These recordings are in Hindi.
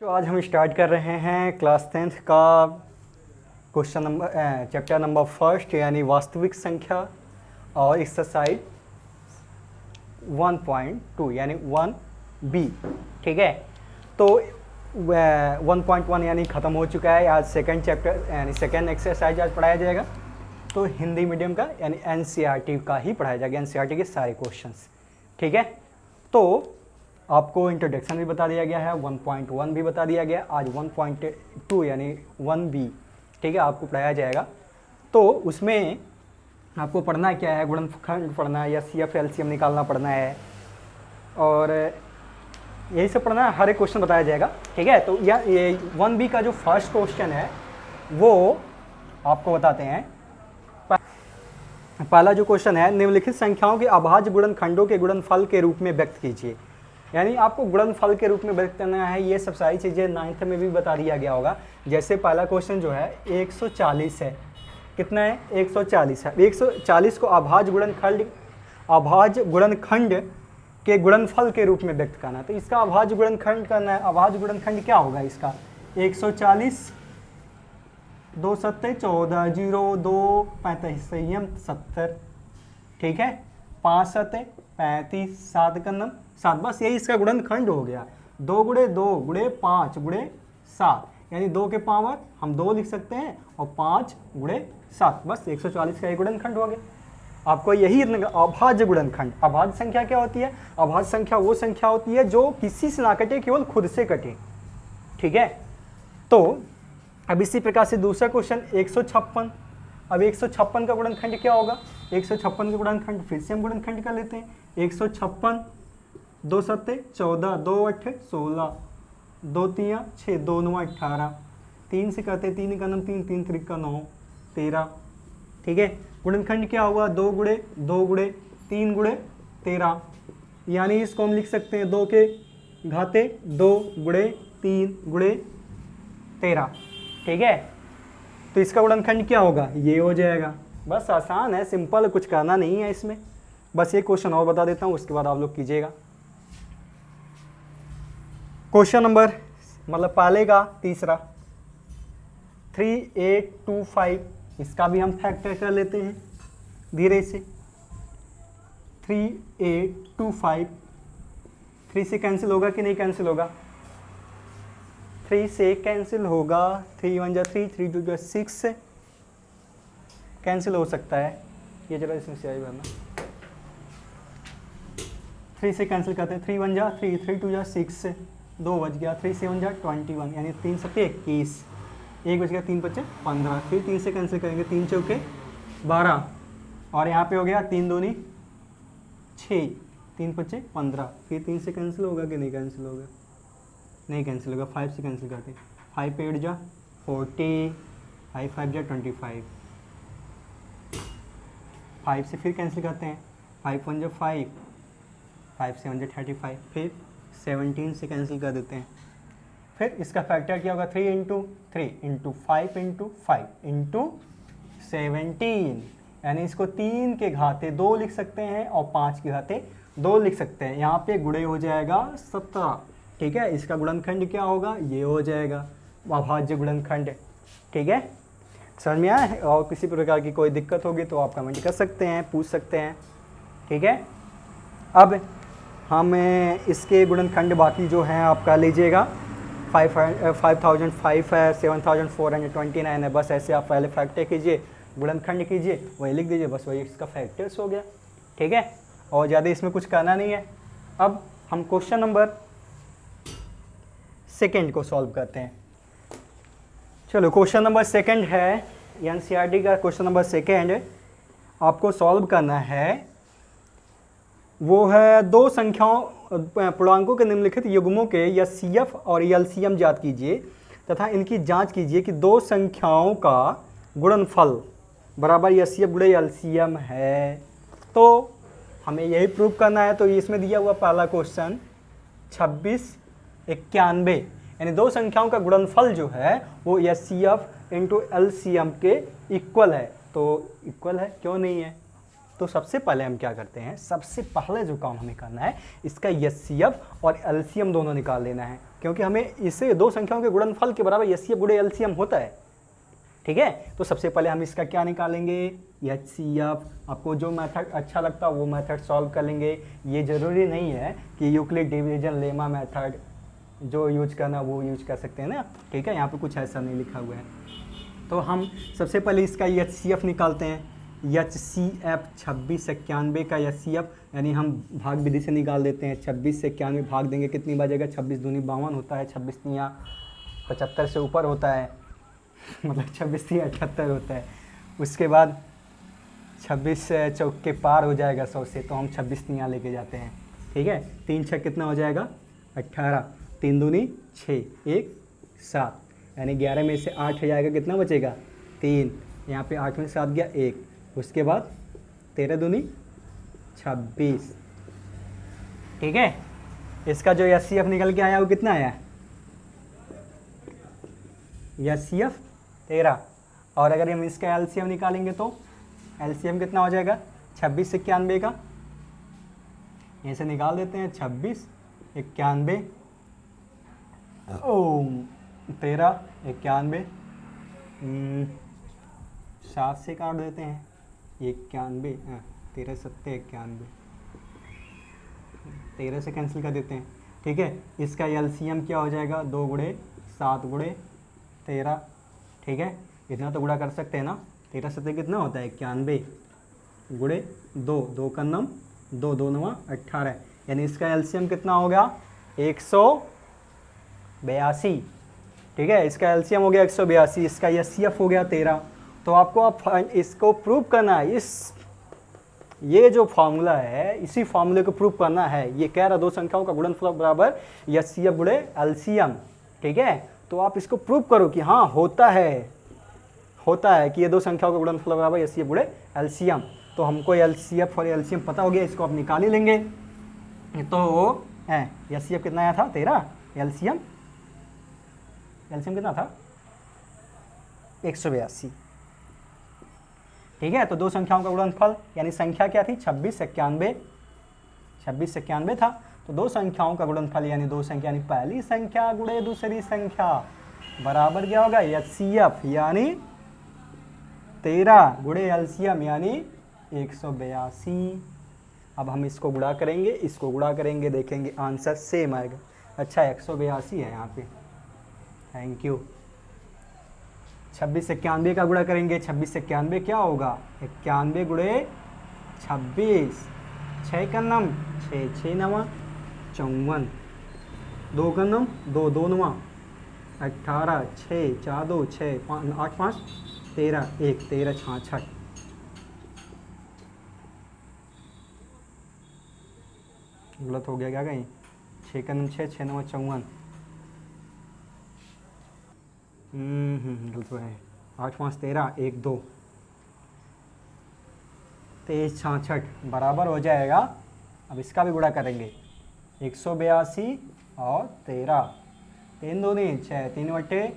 तो आज हम स्टार्ट कर रहे हैं क्लास 10th का question number chapter number first यानी वास्तविक संख्या और एक्सरसाइज 1.2 यानी 1B। ठीक है, तो 1.1 यानी ख़त्म हो चुका है। आज सेकंड चैप्टर यानी सेकंड एक्सरसाइज आज पढ़ाया जाएगा। तो हिंदी मीडियम का यानी NCERT का ही पढ़ाया जाएगा, NCERT के सारे क्वेश्चंस। ठीक है, तो आपको इंट्रोडक्शन भी बता दिया गया है, 1.1 भी बता दिया गया, आज 1.2 यानी 1B ठीक है आपको पढ़ाया जाएगा। तो उसमें आपको पढ़ना क्या है, गुणनखंड पढ़ना है या CF LCM निकालना पढ़ना है और यही सब पढ़ना है। हर एक क्वेश्चन बताया जाएगा। ठीक है, तो ये 1B का जो फर्स्ट क्वेश्चन है वो आपको बताते हैं। पहला जो क्वेश्चन है, निम्नलिखित संख्याओं के अभाज्य गुणनखंडों के गुणनफल के रूप में व्यक्त कीजिए। यानी आपको गुणनफल के रूप में व्यक्त करना है। ये सब सारी चीज़ें 9th में भी बता दिया गया होगा। जैसे पहला क्वेश्चन जो है 140 है, कितना है 140 है। 140 को अभाज्य गुणनखंड के गुणनफल के रूप में व्यक्त करना है। तो इसका अभाज्य गुणनखंड करना है। अभाज्य गुणनखंड क्या होगा इसका, 140 2 7 14 0 2 35 संयम 70। ठीक है, 5 7 35 7 का नम 7, बस यही इसका गुणनखंड हो गया। 2 गुणे 2 गुणे 5 गुणे 7 यानी 2 के पावर हम 2 लिख सकते हैं और 5 गुणे 7, बस 140 का एक गुणनखंड हो गया। आपको यही अभाज्य गुणनखंड। अभाज्य संख्या क्या होती है, अभाज्य संख्या वो संख्या होती है जो किसी से ना कटे, केवल खुद से कटे। ठीक है, तो अब इसी प्रकार से दूसरा क्वेश्चन 156। अब 156 का गुणनखंड क्या होगा, 156 का गुणनखंड फिर से हम गुणनखंड कर लेते हैं। 156 2 7 14 2 8 16 2 3 6 2 9 18, 3 से करते 3 का नम 3 3 3 का 9 13। ठीक है, गुणनखंड क्या हुआ, 2 गुणे 2 गुणे 3 गुणे 13, यानी इसको हम लिख सकते हैं 2 के घाते 2 गुणे 3 गुणे 13। ठीक है, तो इसका गुणनखंड क्या होगा, ये हो जाएगा। बस आसान है, सिंपल, कुछ करना नहीं है इसमें। बस एक क्वेश्चन और बता देता हूँ, उसके बाद आप लोग कीजिएगा। क्वेश्चन नंबर मतलब पहले का तीसरा 3825, इसका भी हम फैक्टर कर लेते हैं धीरे से। 3825 3 से कैंसिल होगा कि नहीं कैंसिल होगा, 3 से कैंसिल होगा। 3 1 जा 3 3 2 जा 6 से कैंसिल हो सकता है। ये जरा इसमें से आई भरना, 3 से कैंसिल करते हैं। 3 1 जा 3 3 2 जा 6 से 2 बच गया। 3 7 जा 21 यानी 3 7 21, 1 बच गया, 3 5 15। फिर 3 से कैंसिल करेंगे, 3 चौके 12 और यहाँ पे हो गया 3 दूनी 6, 3 5 15। फिर 3 से कैंसिल होगा कि नहीं कैंसिल होगा, नहीं कैंसिल होगा। 5 से कैंसिल करते हैं, 5 पे 8 जा 40, 5 5 जा 25, 5 से फिर कैंसिल करते हैं, 5 1 जा 5, 5 7 जा 35। फिर 17 से कैंसिल कर देते हैं। फिर इसका फैक्टर क्या होगा, 3 इंटू 3 इंटू 5 इंटू 5 इंटू 17, यानी इसको 3 के घाते 2 लिख सकते हैं और 5 के घाते 2 लिख सकते हैं। यहाँ पे गुणे हो जाएगा 17। ठीक है, इसका गुणनखंड क्या होगा, ये हो जाएगा अभाज्य गुणनखंड। ठीक है, समझ में आया। और किसी प्रकार की कोई दिक्कत होगी तो आप कमेंट कर सकते हैं, पूछ सकते हैं। ठीक है, अब हम इसके गुणनखंड बाकी जो हैं आप कर लीजिएगा। 5005 है, 7429 है। बस ऐसे आप पहले फैक्टर कीजिए, गुणनखंड कीजिए, वही लिख दीजिए, बस वही इसका फैक्टर्स हो गया। ठीक है, और ज़्यादा इसमें कुछ करना नहीं है। अब हम क्वेश्चन नंबर सेकंड को सॉल्व करते हैं। चलो, क्वेश्चन नंबर सेकंड है NCERT का क्वेश्चन नंबर सेकंड आपको सॉल्व करना है। वो है दो संख्याओं पूर्णांकों के निम्नलिखित युग्मों के या CF और LCM ज्ञात कीजिए तथा इनकी जांच कीजिए कि दो संख्याओं का गुणनफल बराबर SCF गुणे LCM है। तो हमें यही प्रूव करना है। तो इसमें दिया हुआ पहला क्वेश्चन 26 91, यानी दो संख्याओं का गुणनफल जो है वो SCF इंटू LCM के इक्वल है। तो इक्वल है, क्यों नहीं है। तो सबसे पहले हम क्या करते हैं, सबसे पहले जो काम हमें करना है, इसका SCF और LCM दोनों निकाल लेना है। क्योंकि हमें इससे दो संख्याओं के गुणनफल के बराबर एचसीएफ गुणे एलसीएम होता है। ठीक है, तो सबसे पहले हम इसका क्या निकालेंगे, एचसीएफ। आपको जो मेथड अच्छा लगता है वो मेथड सॉल्व कर लेंगे। ये ज़रूरी नहीं है कि यूक्लिड डिवीजन लेमा मेथड जो यूज करना वो यूज कर सकते हैं ना। ठीक है, यहाँ पे कुछ ऐसा नहीं लिखा हुआ है। तो हम सबसे पहले इसका एचसीएफ निकालते हैं। एचसीएफ 2691 का एचसीएफ, यानी हम भाग विधि से निकाल देते हैं। 26 से 91 भाग देंगे कितनी बचेगा, 26 दूनी 52 होता है, 26 तियाँ 75 से ऊपर होता है, मतलब 26 तियाँ 78 होता है। उसके बाद 26 चौक के पार हो जाएगा 100 से, तो हम 26 तियाँ लेके जाते हैं। ठीक है, 3 6 कितना हो जाएगा 18, 3 दूनी 6, 1 7, यानी 11 में से 8 हो जाएगा, कितना बचेगा 3, यहाँ पे 8 में 7 गया 1। उसके बाद 13 दूनी 26। ठीक है, इसका जो एचसीएफ निकल के आया वो कितना आया, एचसीएफ 13। और अगर हम इसका एलसीएम निकालेंगे तो एलसीएम कितना हो जाएगा 26 से 91 का, ऐसे निकाल देते हैं 26 91 13 91, 7 से काट देते हैं 91, 13 7 91, 13 से कैंसिल कर देते हैं। ठीक है, इसका एलसीएम क्या हो जाएगा 2 गुणे 7 गुणे 13। ठीक है, इतना तो गुणा कर सकते हैं ना। 13 7 कितना होता है 91 गुणे 2, 2 का नम 2, 2 9 18, यानी इसका एलसीएम कितना हो गया 182। ठीक है, इसका एलसीएम हो गया 182, इसका एचसीएफ हो गया 13। तो आपको अब इसको प्रूव करना है, ये जो फार्मूला है इसी फार्मूले को प्रूव करना है। ये कह रहा दो संख्याओं का गुणनफल बराबर एचसीएफ गुणे एलसीएम। ठीक है, तो आप इसको प्रूव करो कि हाँ होता है कि ये दो संख्याओं का गुणनफल बराबर एचसीएफ गुणे एलसीएम। तो हमको एलसीएफ और एलसीएम पता हो गया, इसको आप निकाल ही लेंगे। तो एचसीएफ कितना आया था 13, एलसीएम कितना था 182। ठीक है, तो दो संख्याओं का गुणनफल यानी संख्या क्या थी 26 91 था। तो दो संख्याओं का गुणनफल यानी दो संख्या यानी पहली संख्या गुणे दूसरी संख्या बराबर क्या होगा एचसीएफ यानी 13 गुणे एलसीएम यानी 182। अब हम इसको गुणा करेंगे, देखेंगे आंसर सेम आएगा। अच्छा 182 है यहाँ पे, थैंक यू। 26 से 91 का गुणा करेंगे, 26 से 91 क्या होगा 91 गुणे 26, 6 का नम 6 6 नवा 54, 2 का नम 2 2 नवा 18, 6 4 2 6 5 8 5 13 1 13 66। गलत हो गया क्या कहीं, 6 का नम 6 6 नवा 54, गलत है 8 5 13 1 2 23 66 बराबर हो जाएगा। अब इसका भी गुणा करेंगे 182 और 13, 3 दूनी 6 3 बटे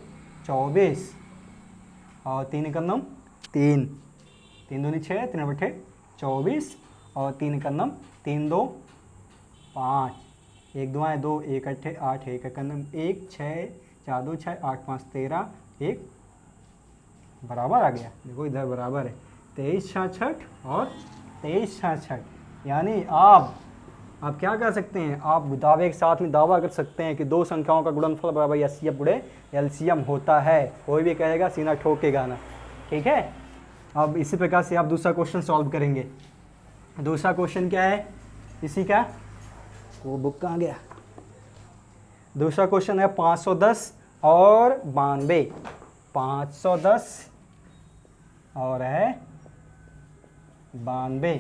24 और 3 का नम 3 दूनी 6 3 बटे 24 और 3 का नम 3 2 5, 1 2 2 1 अट्ठे 8 1 का नम 1 6 4 2 6 8 5 13 1 बराबर आ गया। देखो इधर बराबर है 23 66 और 23 66, यानी आप क्या कर सकते हैं, आप दावे के साथ में दावा कर सकते हैं कि दो संख्याओं का गुणनफल बराबर एचसीएफ गुणे एलसीएम होता है। कोई भी कहेगा सीना ठोकेगा ना। ठीक है, अब इसी प्रकार से आप दूसरा क्वेश्चन सॉल्व करेंगे। दूसरा क्वेश्चन क्या है इसी का, वो बुक कहाँ गया। दूसरा क्वेश्चन है 510 और 92, 510 और है 92,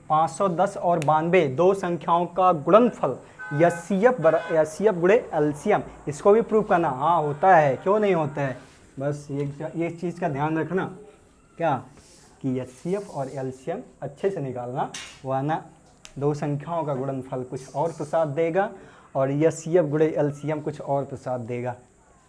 510 और 92 दो संख्याओं का गुणनफल एचसीएफ गुणे एलसीएम। इसको भी प्रूव करना, हाँ होता है क्यों नहीं होता है। बस ये चीज़ का ध्यान रखना क्या कि एचसीएफ और एलसीएम अच्छे से निकालना, वरना दो संख्याओं का गुणनफल कुछ और प्रसाद देगा और एचसीएफ गुणे एलसीएम कुछ और प्रसाद देगा।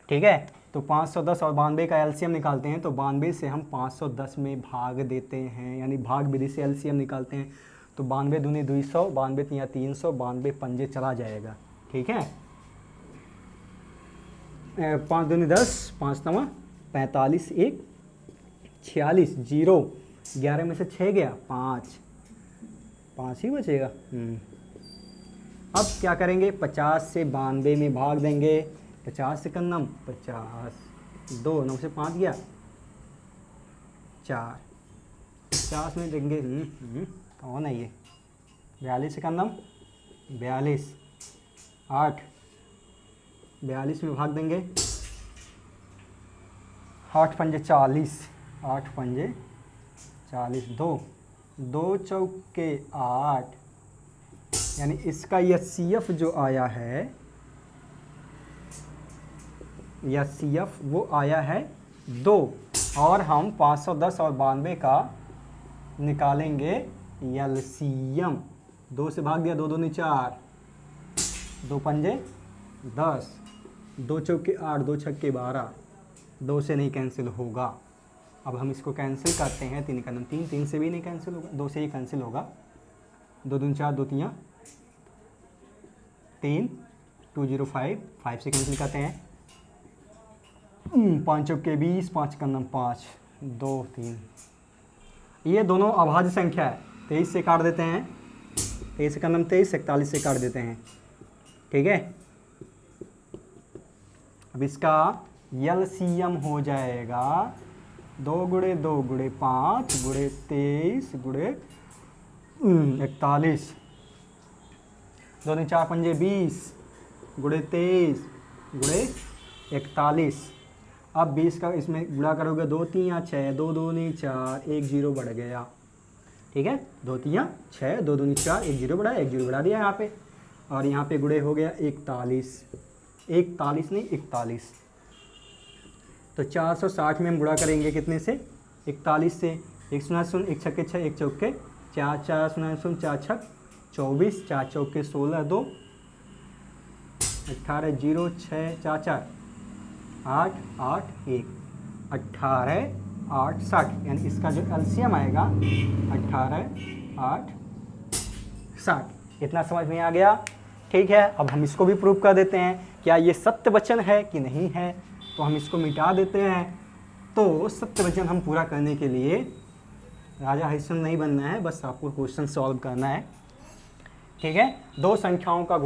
ठीक है, तो 510 और 92 का एलसीएम निकालते हैं। तो 92 से हम 510 में भाग देते हैं, यानी भाग विधि से एलसीएम निकालते हैं। तो 92 दूनी 200, 92 तियाँ 300, 92 पंजे चला जाएगा। ठीक है, 5 दूनी 10, 5 नवा 45, 1 46, 0 11 में से 6 गया 5 ही बचेगा। अब क्या करेंगे, 50 से 92 में भाग देंगे। 50 से कन्नम 50, 2 9 से 5 गया 4, 50 में देंगे कौन है ये, 42 से कन्नम 42, 8 42 में भाग देंगे, 8 पंजे 40, 8 पंजे 40, 2 चौके 8, यानी इसका HCF जो आया है, HCF वो आया है 2, और हम 510 और 92 का निकालेंगे LCM। 2 से भाग दिया, 2 दूनी 4, 2 पंजे 10, 2 चौके 8, 2 छक्के 12, 2 से नहीं कैंसिल होगा। अब हम इसको कैंसिल करते हैं, 3 का 3, 3 से भी नहीं कैंसिल होगा, 2 से ही कैंसिल होगा। 2 दूनी 4, 2 तियाँ 3, 205, 5 से कैंसिल करते हैं। 5 चौके 20, 5 का 5, 2 3। ये दोनों अभाज्य संख्या है, 23 से काट देते हैं, 23 का 23, 41 से काट देते हैं, ठीक है। अब इसका LCM हो जाएगा 2 गुणे 2 गुणे 5 गुणे 23 गुणे 41, 2 ने 4 पंजे 20 गुणे 23 गुणे 41। अब 20 का इसमें गुणा करोगे, 2 3 6, 2 दूनी 4, 1 0 बढ़ गया, ठीक है। 2 3 6, 2 दूनी 4, 1 0 बढ़ा, 1 0 बढ़ा दिया यहाँ पे, और यहाँ पे गुणे हो गया 41, 41 नहीं 41। तो 460 में हम गुणा करेंगे कितने से, 41 से। 1 0 0, 1 छक्के 6, 1 चौके 4, 4 0 0, 4 छक 24, 4 चौके 16, 2 18, 0 6 4 4, 8 8 1, 18 8 60, यानी इसका जो LCM आएगा 18 8 60। इतना समझ में आ गया, ठीक है। अब हम इसको भी प्रूव कर देते हैं, क्या ये सत्य वचन है कि नहीं है। तो हम इसको मिटा देते हैं। तो सत्य वचन हम पूरा करने के लिए राजा हरिश्चंद्र नहीं बनना है, बस आपको क्वेश्चन सॉल्व करना है, ठीक है। दो संख्याओं का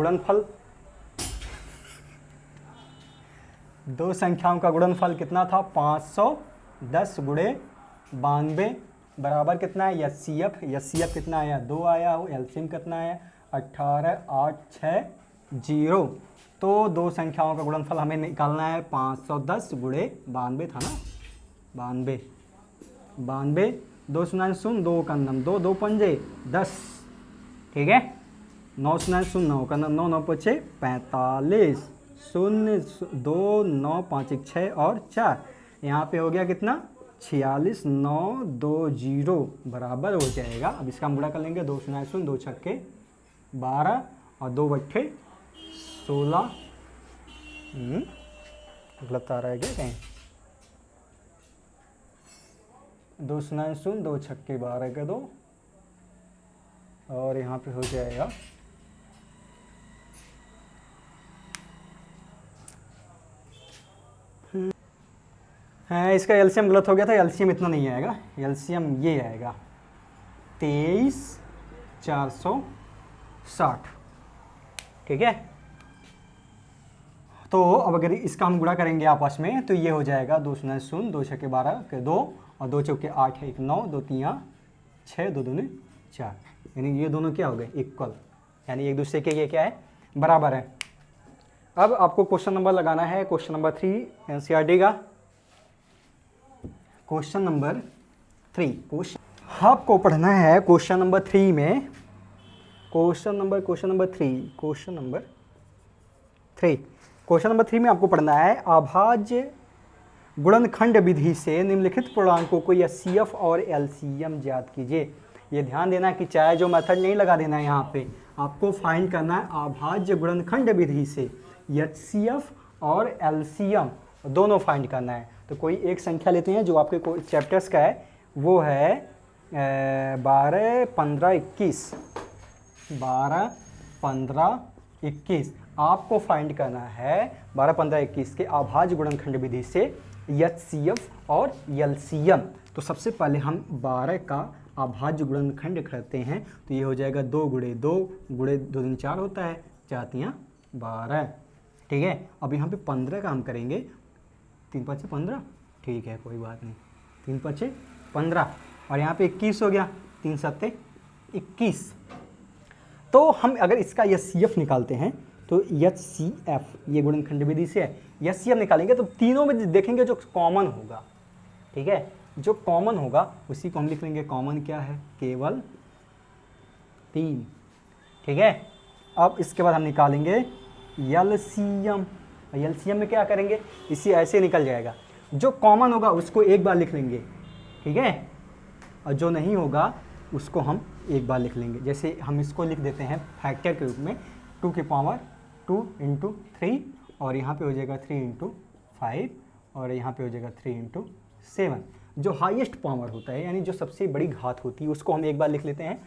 गुणनफल कितना था, 510 गुणे 92 बराबर कितना है, HCF कितना आया, 2 आया हो। LCM कितना है, 18 8 6 0। तो दो संख्याओं का गुणनफल हमें निकालना है, 510 गुणे 92 था ना, 92 2 0 0, 2 का 2 2 पंजे 10, ठीक है। 9 0 0, 9 का 9 9 पचे 45, 0 2 9 5 1 6 और 4, यहाँ पे हो गया कितना 46 9 2 0 बराबर हो जाएगा। अब इसका हम गुणा कर लेंगे, 2 0 0, 2 छक्के 12 और 2 बट्ठे 16। गलत आ रहा है क्या कहीं, 2 0 0, 2 छक्के 12 के 2, और यहाँ पे हो जाएगा है, इसका LCM गलत हो गया था। LCM इतना नहीं आएगा, LCM ये आएगा 23 460, ठीक है। तो अब अगर इसका हम गुणा करेंगे आपस में, तो ये हो जाएगा 2 0 0, 2 छक्के 12 के 2 और 2 चौके 8 1 9, 2 3 6, 2 दूनी 4, यानी ये दोनों क्या हो गए, इक्वल, यानी एक दूसरे के ये क्या है, बराबर है। अब आपको क्वेश्चन नंबर लगाना है, क्वेश्चन नंबर 3 NCERT का। क्वेश्चन नंबर 3 आपको पढ़ना है क्वेश्चन नंबर 3 में, क्वेश्चन नंबर 3 में आपको पढ़ना है, अभाज्य गुणनखंड विधि से निम्नलिखित पूर्णांकों को HCF और LCM ज्ञात कीजिए। ये ध्यान देना कि चाहे जो मेथड नहीं लगा देना है, यहाँ पे आपको फाइंड करना है अभाज्य गुणनखंड विधि से HCF और LCM दोनों फाइंड करना है। तो कोई एक संख्या लेते हैं जो आपके कोई चैप्टर्स का है, वो है 12 15 21, 12 15 21। आपको फाइंड करना है 12, 15, 21 के अभाज्य गुणनखंड विधि से एचसीएफ और एलसीएम। तो सबसे पहले हम 12 का अभाज्य गुणनखंड करते हैं, तो ये हो जाएगा 2 गुणे 2 गुणे 2 दिन 4 होता है, 4 12, ठीक है। अब यहाँ पे 15 का हम करेंगे, 3 5 15, ठीक है कोई बात नहीं, 3 5 15, और यहाँ पे 21 हो गया, 3 7 21। तो हम अगर इसका एचसीएफ निकालते हैं तो एचसीएफ ये गुणनखंड विधि से है, एचसीएफ निकालेंगे तो तीनों में देखेंगे जो कॉमन होगा, ठीक है, जो कॉमन होगा उसी को हम लिख लेंगे। कॉमन क्या है? केवल 3, ठीक है। अब इसके बाद हम निकालेंगे एलसीएम। एलसीएम में क्या करेंगे? इसी ऐसे निकल जाएगा, जो कॉमन होगा उसको एक बार लिख लेंगे, ठीक है, और जो नहीं होगा उसको हम एक बार लिख लेंगे। जैसे हम इसको लिख देते हैं फैक्टर के रूप में 2 की पावर 2 × 3, और यहाँ पे हो जाएगा 3 × 5, और यहाँ पे हो जाएगा 3 × 7। जो हाईएस्ट पावर होता है, यानी जो सबसे बड़ी घात होती है, उसको हम एक बार लिख लेते हैं,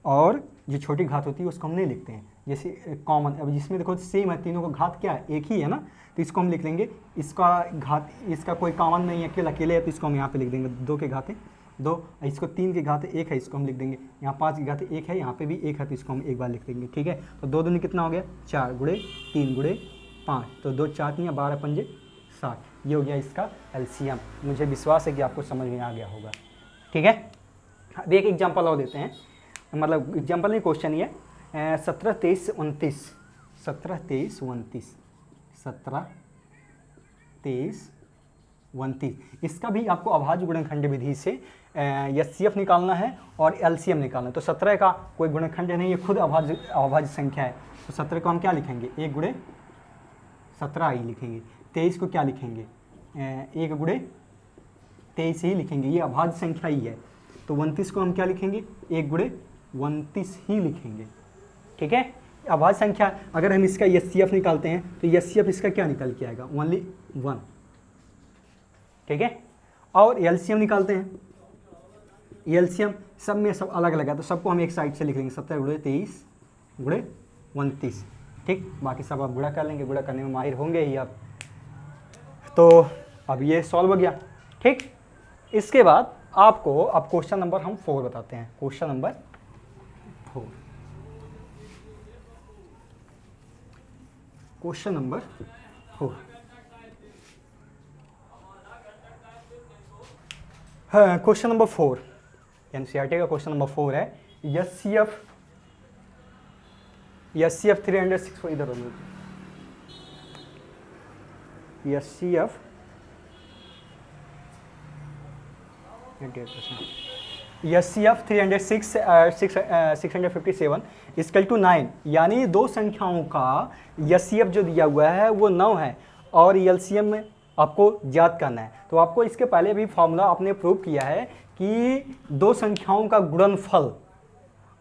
और जो छोटी घात होती है उसको हम नहीं लिखते हैं। जैसे कॉमन, अब जिसमें देखो सेम है, तीनों का घात क्या है? एक ही है ना, तो इसको हम लिख लेंगे। इसका घात, इसका कोई कॉमन नहीं है, अकेला अकेले है, तो इसको हम यहाँ पे लिख देंगे 2 के घाते 2, इसको 3 की घात 1 है, इसको हम लिख देंगे। यहाँ 5 की घात 1 है, यहाँ पे भी 1 है, तो इसको हम एक बार लिख देंगे, ठीक है। तो 2 दूनी कितना हो गया? 4 गुणे 3 गुणे 5, तो 2 4 3 12 5 7, ये हो गया इसका एलसीएम। मुझे विश्वास है कि आपको समझ में आ गया होगा, ठीक है। अब एक एग्जाम्पल और देते हैं, मतलब एग्जाम्पल नहीं, क्वेश्चन ही है। 17 23 29, 17 23 29, 17 23 29, इसका भी आपको अभाज्य गुणनखंड विधि से एचसीएफ निकालना है और एलसीएम निकालना है। तो 17 का कोई गुणनखंड नहीं है, खुद अभाज्य संख्या है, तो 17 को हम क्या लिखेंगे? 1 गुणे 17 ही लिखेंगे। 23 को क्या लिखेंगे? 1 गुणे 23 ही लिखेंगे, ये अभाज्य संख्या ही है। तो 29 को हम क्या लिखेंगे? 1 गुणे 29 ही लिखेंगे, ठीक है। अभाज्य संख्या, अगर हम इसका एचसीएफ निकालते हैं तो एचसीएफ इसका क्या निकल के आएगा? ओनली 1, ठीक है। और एलसीएम निकालते हैं, एलसीएम सब में सब अलग अलग है, तो सबको हम एक साइड से लिख लेंगे, 17 गुणे 23 गुणे 29, ठीक। बाकी सब आप गुणा कर लेंगे, गुणा करने में माहिर होंगे ही आप। तो अब ये सॉल्व हो गया, ठीक। इसके बाद आपको अब क्वेश्चन नंबर हम 4 बताते हैं। क्वेश्चन नंबर 4, क्वेश्चन नंबर 4, हाँ, क्वेश्चन नंबर 4 एनसीईआरटी का क्वेश्चन नंबर 4 है। एचसीएफ 306, इधर होंगे, एचसीएफ 657 इक्वल टू 9, यानी दो संख्याओं का एचसीएफ जो दिया हुआ है वो 9 है, और एलसीएम में आपको ज्ञात करना है। तो आपको इसके पहले भी फॉर्मूला आपने प्रूव किया है कि दो संख्याओं का गुणनफल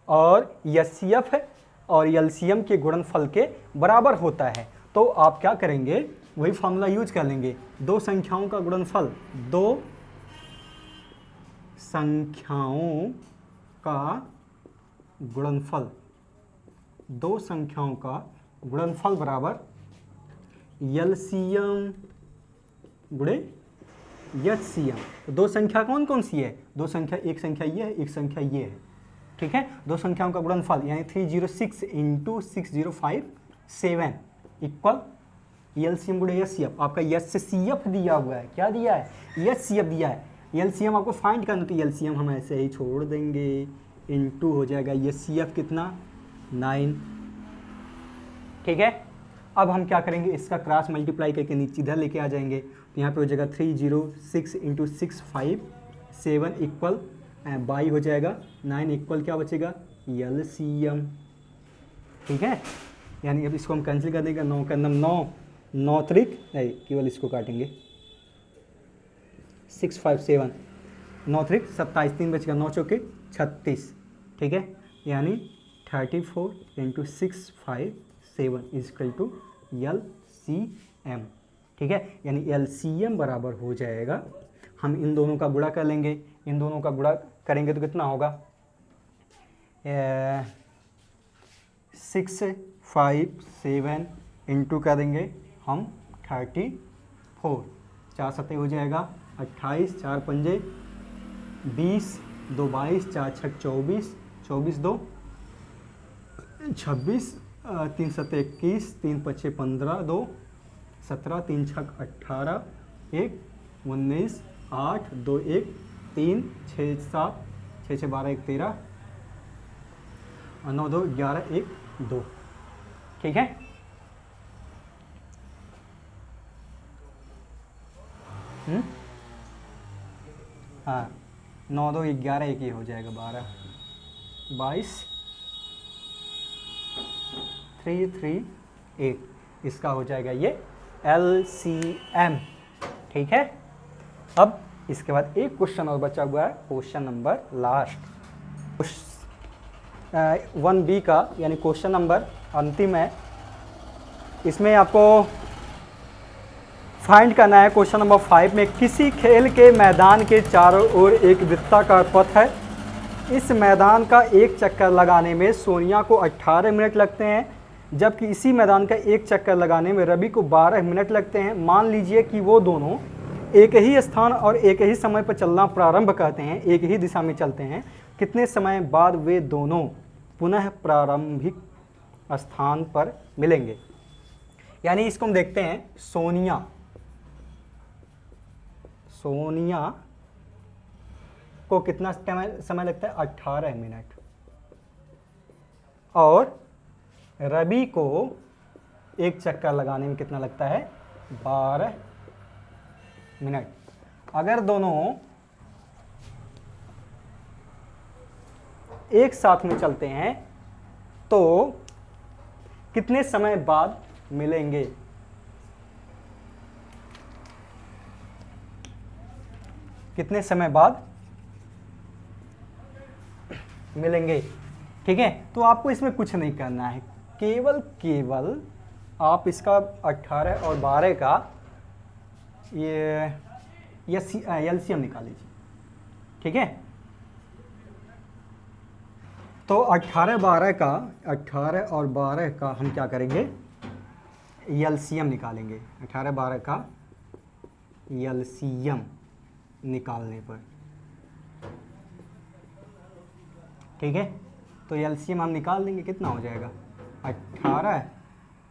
और एचसीएफ और एलसीएम के गुणनफल के बराबर होता है। तो आप क्या करेंगे? वही फॉर्मूला यूज कर लेंगे। दो संख्याओं का गुणनफल, दो संख्याओं का गुणनफल, दो संख्याओं का गुणनफल बराबर एलसीएम गुणे एचसीएम। तो दो संख्या कौन कौन सी है? दो संख्या, एक संख्या ये है, एक संख्या ये है, ठीक है। दो संख्याओं का गुणनफल यानी 306 × 6057 इक्वल एलसीएम गुणे एचसीएफ। आपका एचसीएफ दिया हुआ है, क्या दिया है? एचसीएफ दिया है। एलसीएम आपको फाइंड करना, तो एलसीएम हम ऐसे ही छोड़ देंगे, इनटू हो जाएगा एचसीएफ कितना? 9, ठीक है। अब हम क्या करेंगे? इसका क्रॉस मल्टीप्लाई करके नीचे इधर लेके आ जाएंगे, तो यहाँ पे हो जाएगा 306 × 657 इक्वल 22 हो जाएगा, 9 इक्वल क्या बचेगा? एलसीएम, ठीक है। यानी अब इसको हम कैंसिल कर देंगे, 9 का 9, 9 त्रिक नहीं, केवल इसको काटेंगे, 657, 9 त्रिक 27, 3 बचेगा, 9 चौके 36, ठीक है। यानी 34 × 657 इक्वल टू एलसीएम, ठीक है। यानी एलसीएम बराबर हो जाएगा, हम इन दोनों का गुणा कर लेंगे, इन दोनों का गुणा करेंगे तो कितना होगा? 657 इंटू कर देंगे हम 34, 4 सत्ते हो जाएगा 28, 4 पंजे 20, 2 22, 4 छक 24, 24 2 26, 3 सत्ते 21, 3 पच्चे 15, 2 17, 3 छक 18, 1 19, 8 2 1 3 6 7, 6 6 12 1 13, 9 2 11 1 2। ठीक है, हाँ 9 2 11 1 ही हो जाएगा 12 22 3 3 8, इसका हो जाएगा ये LCM। ठीक है, अब इसके बाद एक क्वेश्चन और बचा हुआ है, क्वेश्चन नंबर लास्ट 1B का, यानी क्वेश्चन नंबर अंतिम है। इसमें आपको फाइंड करना है क्वेश्चन नंबर 5 में, किसी खेल के मैदान के चारों ओर एक वृत्ताकार पथ है। इस मैदान का एक चक्कर लगाने में सोनिया को 18 मिनट लगते हैं, जबकि इसी मैदान का एक चक्कर लगाने में रवि को 12 मिनट लगते हैं। मान लीजिए कि वो दोनों एक ही स्थान और एक ही समय पर चलना प्रारंभ करते हैं, एक ही दिशा में चलते हैं। कितने समय बाद वे दोनों पुनः प्रारंभिक स्थान पर मिलेंगे? यानी इसको हम देखते हैं, सोनिया को कितना समय लगता है? 18 मिनट, और रवि को एक चक्कर लगाने में कितना लगता है? 12 मिनट। अगर दोनों एक साथ में चलते हैं तो कितने समय बाद मिलेंगे? कितने समय बाद मिलेंगे? ठीक है, तो आपको इसमें कुछ नहीं करना है, केवल आप इसका 18 और 12 का ये LCM निकाल लीजिए। ठीक है, तो 18 और 12 का हम क्या करेंगे? LCM निकालेंगे। 18 12 का LCM निकालने पर, ठीक है, तो LCM हम निकाल देंगे। कितना हो जाएगा? 18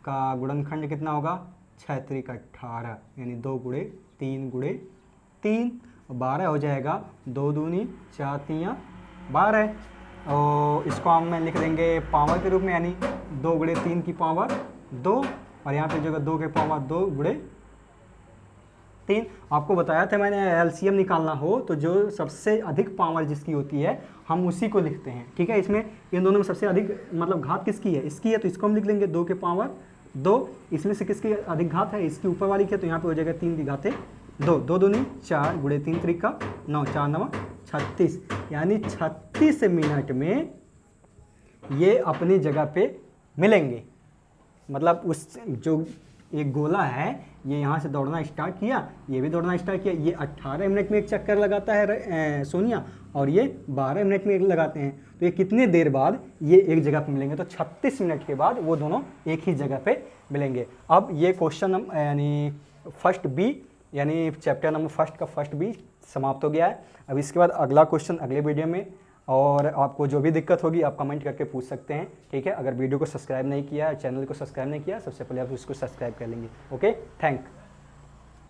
का गुणनखंड कितना होगा? 6 त्रिक 18, यानी 2 गुणे 3 गुणे 3, 12 हो जाएगा। 2 दूनी 4 3 12, और इसको हम में लिख देंगे पावर के रूप में, यानी 2 गुणे 3 की पावर 2, और यहाँ पे जो 2 के पावर 2 गुणे 3। आपको बताया था मैंने, LCM निकालना हो तो जो सबसे अधिक पावर जिसकी होती है हम उसी को लिखते हैं। ठीक है, इसमें इन दोनों में सबसे अधिक मतलब घात किसकी है? इसकी है, तो इसको हम लिख लेंगे 2 के पावर 2। इसमें से किसकी अधिक घात है? इसकी ऊपर वाली की है, तो यहाँ पे हो जाएगा 3 की घात 2, 2 दूनी 4 गुणे 3 त्रिका 9, 4 9 36, यानी 36 मिनट में ये अपनी जगह पे मिलेंगे। मतलब उस जो एक गोला है, ये यहाँ से दौड़ना स्टार्ट किया, ये भी दौड़ना स्टार्ट किया। ये 18 मिनट में एक चक्कर लगाता है सोनिया, और ये 12 मिनट में एक लगाते हैं। तो ये कितने देर बाद ये एक जगह पे मिलेंगे? तो 36 मिनट के बाद वो दोनों एक ही जगह पे मिलेंगे। अब ये क्वेश्चन यानी फर्स्ट बी, यानी चैप्टर नंबर फर्स्ट का फर्स्ट बी समाप्त हो गया है। अब इसके बाद अगला क्वेश्चन अगले वीडियो में, और आपको जो भी दिक्कत होगी आप कमेंट करके पूछ सकते हैं। ठीक है, अगर वीडियो को सब्सक्राइब नहीं किया, चैनल को सब्सक्राइब नहीं किया, सबसे पहले आप उसको सब्सक्राइब कर लेंगे। Okay, thank